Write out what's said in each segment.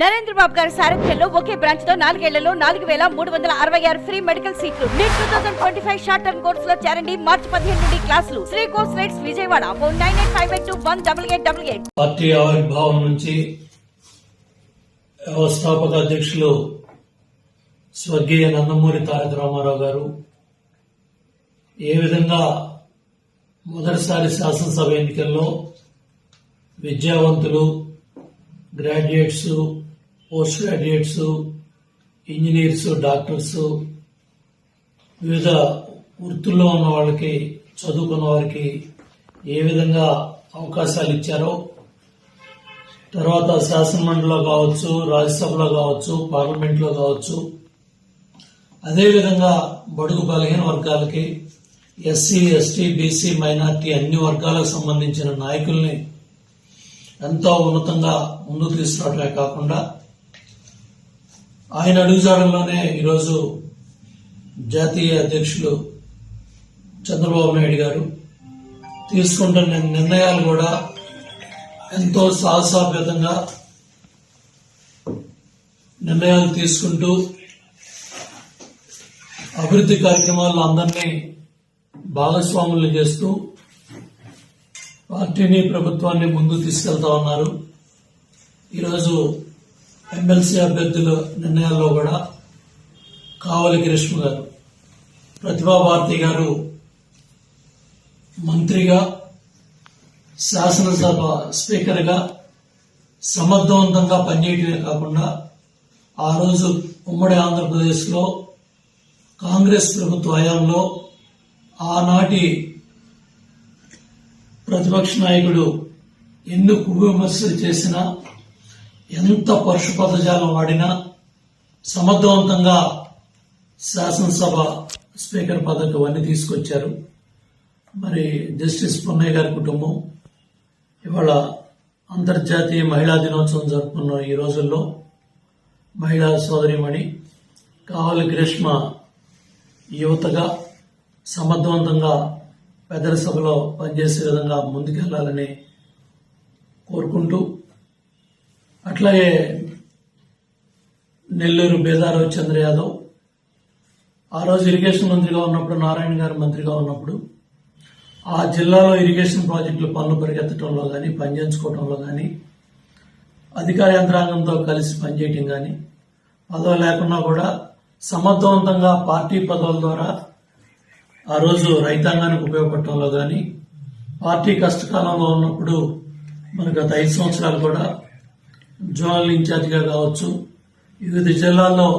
నరేంద్ర బాబు గారి సారథ్యంలో ఒకే బ్రాంచ్ తో 4 ఏళ్లలో 4366 ఫ్రీ మెడికల్ సీట్లు. నీట్ 2025 షార్ట్ టర్మ్ కోర్సులో చేరండి. మార్చి 15 నుండి క్లాసులు. Sri course rights Vijayawada. Phone 9858218888. Party ఆవిర్భావం నుంచి వ్యవస్థాపక అధ్యక్షులు స్వర్గీయ నందమూరి తారక రామారావు గారు ఏ విధంగా మొదటిసారి శాసనసభ ఎన్నికల్లో విద్యావంతులు, graduates, post graduates, engineers, doctors, వివిధ వృత్తుల్లో ఉన్న వాళ్ళకి, చదువుకున్న వారికి ఏ విధంగా అవకాశాలు ఇచ్చారో, తర్వాత శాసనమండలిలో కావచ్చు, రాజ్యసభలో కావచ్చు, పార్లమెంట్లో కావచ్చు, అదేవిధంగా బడుగు బలహీన వర్గాలకి, ఎస్సీ, ఎస్టీ, బీసీ, మైనార్టీ అన్ని వర్గాలకు సంబంధించిన నాయకుల్ని ఎంతో ఉన్నతంగా ముందుకు తీసుకురావడమే కాకుండా ఆయన అడుగుజాడల్లోనే ఈరోజు జాతీయ అధ్యక్షులు చంద్రబాబు నాయుడు గారు తీసుకుంటున్న నిర్ణయాలు కూడా ఎంతో సాహసోపేతంగా నిర్ణయాలు తీసుకుంటూ అభివృద్ధి కార్యక్రమాల్లో అందరినీ భాగస్వాములు చేస్తూ పార్టీని, ప్రభుత్వాన్ని ముందుకు తీసుకెళ్తా ఉన్నారు. ఈరోజు ఎమ్మెల్సీ అభ్యర్థుల నిర్ణయాల్లో కూడా కావలి కృష్ణ గారు, ప్రతిభా భారతి గారు మంత్రిగా, శాసనసభ స్పీకర్గా సమర్థవంతంగా పనిచేయడమే కాకుండా ఆ రోజు ఉమ్మడి ఆంధ్రప్రదేశ్లో కాంగ్రెస్ ప్రభుత్వ హయాంలో ఆనాటి ప్రతిపక్ష నాయకుడు ఎన్ని విమర్శలు చేసినా, ఎంత పరుష పదజాలం వాడినా సమర్థవంతంగా శాసనసభ స్పీకర్ పదవి అవన్నీ తీసుకొచ్చారు. మరి జస్టిస్ పున్నయ్య గారి కుటుంబం ఇవాళ అంతర్జాతీయ మహిళా దినోత్సవం జరుపుకున్న ఈ రోజుల్లో మహిళా సోదరిమణి కావలి గ్రీష్మ యువతగా సమర్థవంతంగా పెద్దల సభలో పనిచేసే విధంగా ముందుకెళ్లాలని కోరుకుంటూ, అట్లాగే నెల్లూరు బేదారావు చంద్ర యాదవ్ ఆ రోజు ఇరిగేషన్ మంత్రిగా ఉన్నప్పుడు, నారాయణ గారు మంత్రిగా ఉన్నప్పుడు ఆ జిల్లాలో ఇరిగేషన్ ప్రాజెక్టుల పనులు పరిగెత్తడంలో కానీ, పనిచేయించుకోవడంలో కానీ, అధికార యంత్రాంగంతో కలిసి పనిచేయటం కానీ, పదవి లేకున్నా కూడా సమర్థవంతంగా పార్టీ పదవుల ద్వారా ఆ రోజు రైతాంగానికి ఉపయోగపడటంలో కానీ, పార్టీ కష్టకాలంలో ఉన్నప్పుడు మనకు గత 5 సంవత్సరాలు కూడా జోనల్ ఇన్ఛార్జిగా కావచ్చు, వివిధ జిల్లాల్లో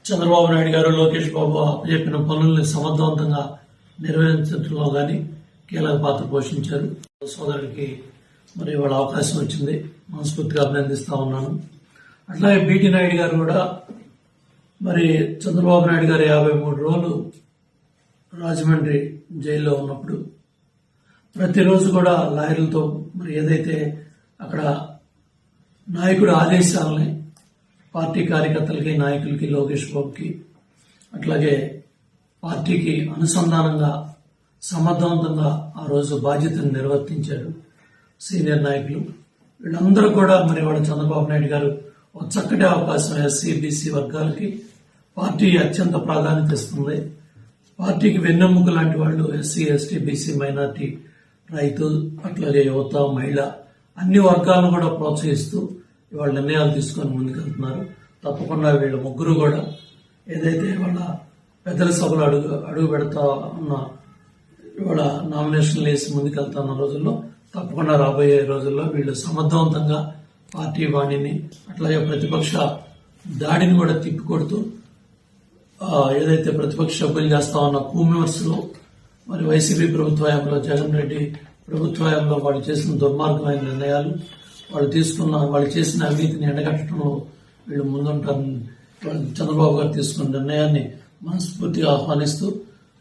చంద్రబాబు నాయుడు గారు, లోకేష్ బాబు చెప్పిన పనుల్ని సమర్థవంతంగా నిర్వహించడంలో కానీ కీలక పాత్ర పోషించారు. సోదరుడికి మరి వాళ్ళ అవకాశం వచ్చింది, మనస్ఫూర్తిగా అభినందిస్తా ఉన్నాను. అట్లాగే బీటీ నాయుడు గారు కూడా మరి చంద్రబాబు నాయుడు గారు 53 రోజులు రాజమండ్రి జైల్లో ఉన్నప్పుడు ప్రతిరోజు కూడా లాయర్లతో మరి ఏదైతే అక్కడ నాయకుడి ఆదేశాలని పార్టీ కార్యకర్తలకి, నాయకులకి, లోకేష్ బాబుకి, అట్లాగే పార్టీకి అనుసంధానంగా సమర్థవంతంగా ఆ రోజు బాధ్యతను నిర్వర్తించారు సీనియర్ నాయకులు. వీళ్ళందరూ కూడా మరి వాళ్ళ చంద్రబాబు నాయుడు గారు ఒక చక్కటి అవకాశం ఎస్సీ, బీసీ వర్గాలకి పార్టీ అత్యంత ప్రాధాన్యత ఇస్తుంది. పార్టీకి వెన్నెముక లాంటి వాళ్ళు ఎస్సీ, ఎస్టీ, బీసీ, మైనార్టీ, రైతు, అట్లాగే యువత, మహిళ అన్ని వర్గాలను కూడా ప్రోత్సహిస్తూ ఇవాళ నిర్ణయాలు తీసుకొని ముందుకెళ్తున్నారు. తప్పకుండా వీళ్ళ ముగ్గురు కూడా ఏదైతే వాళ్ళ పెద్దల సభలో అడుగు పెడతా ఉన్న ఇవాళ నామినేషన్లు వేసి ముందుకెళ్తున్న రోజుల్లో తప్పకుండా రాబోయే రోజుల్లో వీళ్ళు సమర్థవంతంగా పార్టీ వాణిని, అట్లాగే ప్రతిపక్ష దాడిని కూడా తిప్పికొడుతూ ఏదైతే ప్రతిపక్ష సభ్యులు చేస్తా ఉన్న విమర్శలు, మరి వైసీపీ ప్రభుత్వంలో, జగన్ రెడ్డి ప్రభుత్వంలో వాళ్ళు చేసిన దుర్మార్గమైన నిర్ణయాలు, వాళ్ళు చేసిన అవినీతిని ఎండగట్టడంలో వీళ్ళు ముందుంటారని చంద్రబాబు గారు తీసుకున్న నిర్ణయాన్ని మనస్ఫూర్తిగా ఆహ్వానిస్తూ